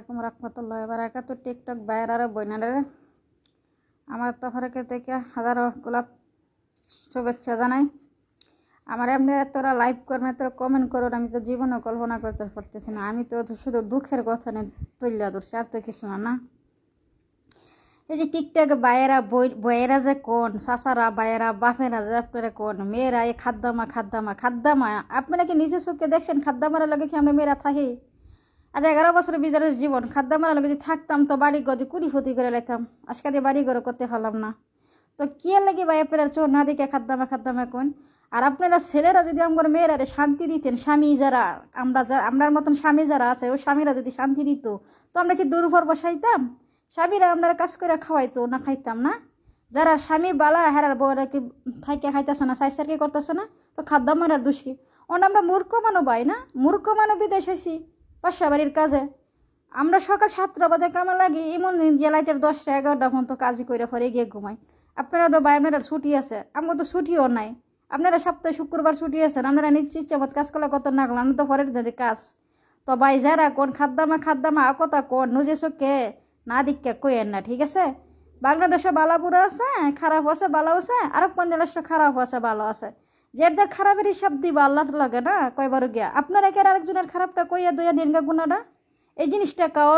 রহমতুল্লাহি ওয়া বারাকাতুহু। টিকটক ভাইয়েরা বোনেরা, আমার তরফ থেকে হাজারো গোলাপ শুভেচ্ছা জানাই। আমার এমনি তোরা লাইভ করবে, তোরা কমেন্ট করো, আমি তো জীবনে কল্পনা করতে পারতেছি না। আমি তো শুধু দুঃখের কথা নিয়ে তুলিয়া ধরছি, আর তো কিছু না। না, এই যে টিকটক বয়েরা যে কোন চাচারা বাইয়েরা বাপেরা যে আপনারা কোন মেয়েরা এই খাদ্দামা আপনারা কি নিজে চোখে দেখছেন? খাদ্দামারা লাগে কি আমরা মেয়েরা থাকি? আজ 11 বছরের বিজারের জীবন খাদ্দামারা লাগে যদি থাকতাম তো বাড়ি গদি কুড়ি ফতি করে লাইতাম। আজকে দিয়ে বাড়ি ঘর করতে পারলাম না, তো কে লাগে ভাই আপনারা চোর না দেখে খাদ্দামা কোন? আর আপনারা ছেলেরা যদি আমার মেয়েরা শান্তি দিতেন, স্বামী যারা আমরার মতন স্বামী যারা আছে ওই স্বামীরা যদি শান্তি দিত, তো আমরা কি দুর্ভর বসাইতাম? স্বামীরা আপনারা কাজ করে খাওয়াইতো না, খাইতাম না? যারা স্বামী বালা হেরার বউরা কি থাইকে খাইতেছে না, সাইসার কি করতেছে না, তো খাদ্দামারার দোষী আমরা মূর্খ মানব ভাই না? মূর্খ মানব বিদেশ হয়েছি বাসা বাড়ির কাজে। আমরা সকাল 7টা বাজে কামে লাগি, এমন জেলাইতে 10টা 11টা পর্যন্ত কাজ করে পরে গিয়ে ঘুমাই। আপনারা তো ভাই আপনারা ছুটি আছে, আমার তো ছুটিও নাই। আপনারা সপ্তাহে শুক্রবার ছুটি আছেন, আপনারা নিশ্চিত ইচ্ছে মত কাজ করলে কত না করলাম তো পরের দিকে কাজ। তো ভাই যারা কোন খাদ্দামা কথা কোন নুজে চোখে না দিকে কইেন না, ঠিক আছে? বাংলাদেশে বালাপুরা আছে, খারাপ আছে, ভালো আছে, আর কোন দেশে খারাপ আছে, ভালো আছে। যার খারাপের হিসাব দিবা আল্লাহ লাগে না কয়বার গিয়া। আপনারা কে আরেকজনের খারাপটা কইয়া দইয়া দিন গা গুণাটা, এই জিনিসটা কাও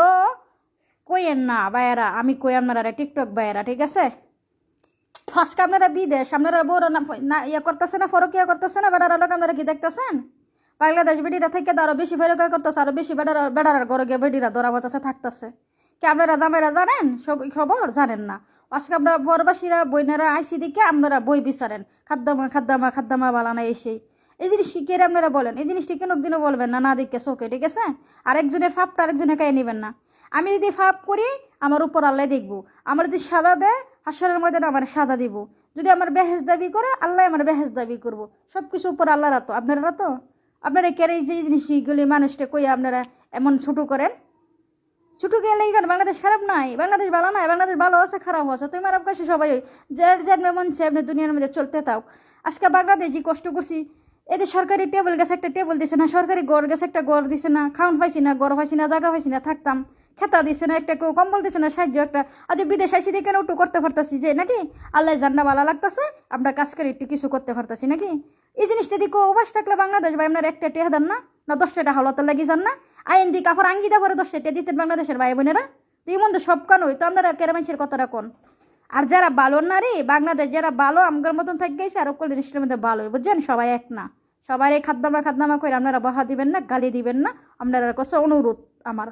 কইেন না ভাইয়েরা। আমি কই আপনারা টিকটক ভাইয়েরা, ঠিক আছে? আজকে আপনারা বিদেশ, আপনারা বড় না ইয়ে করতেছে না, ফরক ইয়ে করতেছে না, বেড়ার লোক আপনারা কি দেখতেছেন? বাংলাদেশ বেডিরা থেকে তো আরো বেশি ফেরক করতেছে, আরো বেশি বেড়ার ঘরে গিয়ে বেডিরা ধরা বতাছে থাকতেছে। কি আপনারা দামেরা জানেন? খবর জানেন না। আজকে আমরা বরবাসীরা বইনেরা আইসি দিকে আপনারা বই বিচারেন খাদ্দামা বালানা এসেই এই জিনিস শিখে আপনারা বলেন। এই জিনিসটি কেন দিনও বলবেন না, না দিকে চোখে, ঠিক আছে? আরেকজনের ফাপটা আরেকজনের কায়ে নেবেন না। আমি যদি ফাপ করি আমার উপর আল্লাহ দেখবো, আমার যদি সাদা দেয় হাসরের মধ্যে আমার সাদা দিব, যদি আমার বেহেস দাবি করে আল্লাহ আমার বেহেস দাবি করবো। সব কিছু উপর আল্লাহরা তো, আপনারা কেন এই যে জিনিসগুলি মানুষটা কই আপনারা এমন ছোটো করেন? ছোটো গেলে কেন? বাংলাদেশ খারাপ নাই, বাংলাদেশ ভালো নাই, বাংলাদেশ ভালো আছে খারাপ আছে, তুমি মারাপ কাছে সবাই যার মন চাই আপনি দুনিয়ার মধ্যে চলতে থাও। আজকে বাংলাদেশ যে কষ্ট করছি, এদের সরকারি টেবিল গেছে একটা টেবিল দিছে না, সরকারি গড় গেছে একটা গড় দিছে না, খাওয়ান পাইছি না, গড় পাইছি না, জায়গা পাইছি না থাকতাম, খেতা দিছে না, একটা কেউ কম্বল দিছে না, সাহায্য একটা। আজ বিদেশ আইসি দিয়ে কেন একটু করতে পারতাছি যে নাকি আল্লাহ জান্না ভালো লাগতেছে, আমরা কাজ করে একটু কিছু করতে পারতাছি নাকি? এই জিনিসটা দিকে অভ্যাস থাকলে বাংলাদেশ ভাই আপনার একটা টেহা দেন না, 10টা হালতে লাগি যান না? আইন দি কাপড় আঙ্গি দেওয়ার 10টা দিতেন বাংলাদেশের ভাই বোনেরা। এমন তো সব কান হইতো আপনারা কেরামাইশের কথাটা কোন? আর যারা ভালো নারী বাংলাদেশ যারা ভালো আমগার মতন থাকি গেছে আর ওকল জিনিসটার মধ্যে ভালো, বুঝছেন? সবাই এক না, সবাই খাদ্দামা করে আপনারা বাহা দিবেন না, গালি দিবেন না, আপনারা কাছে অনুরোধ আমার।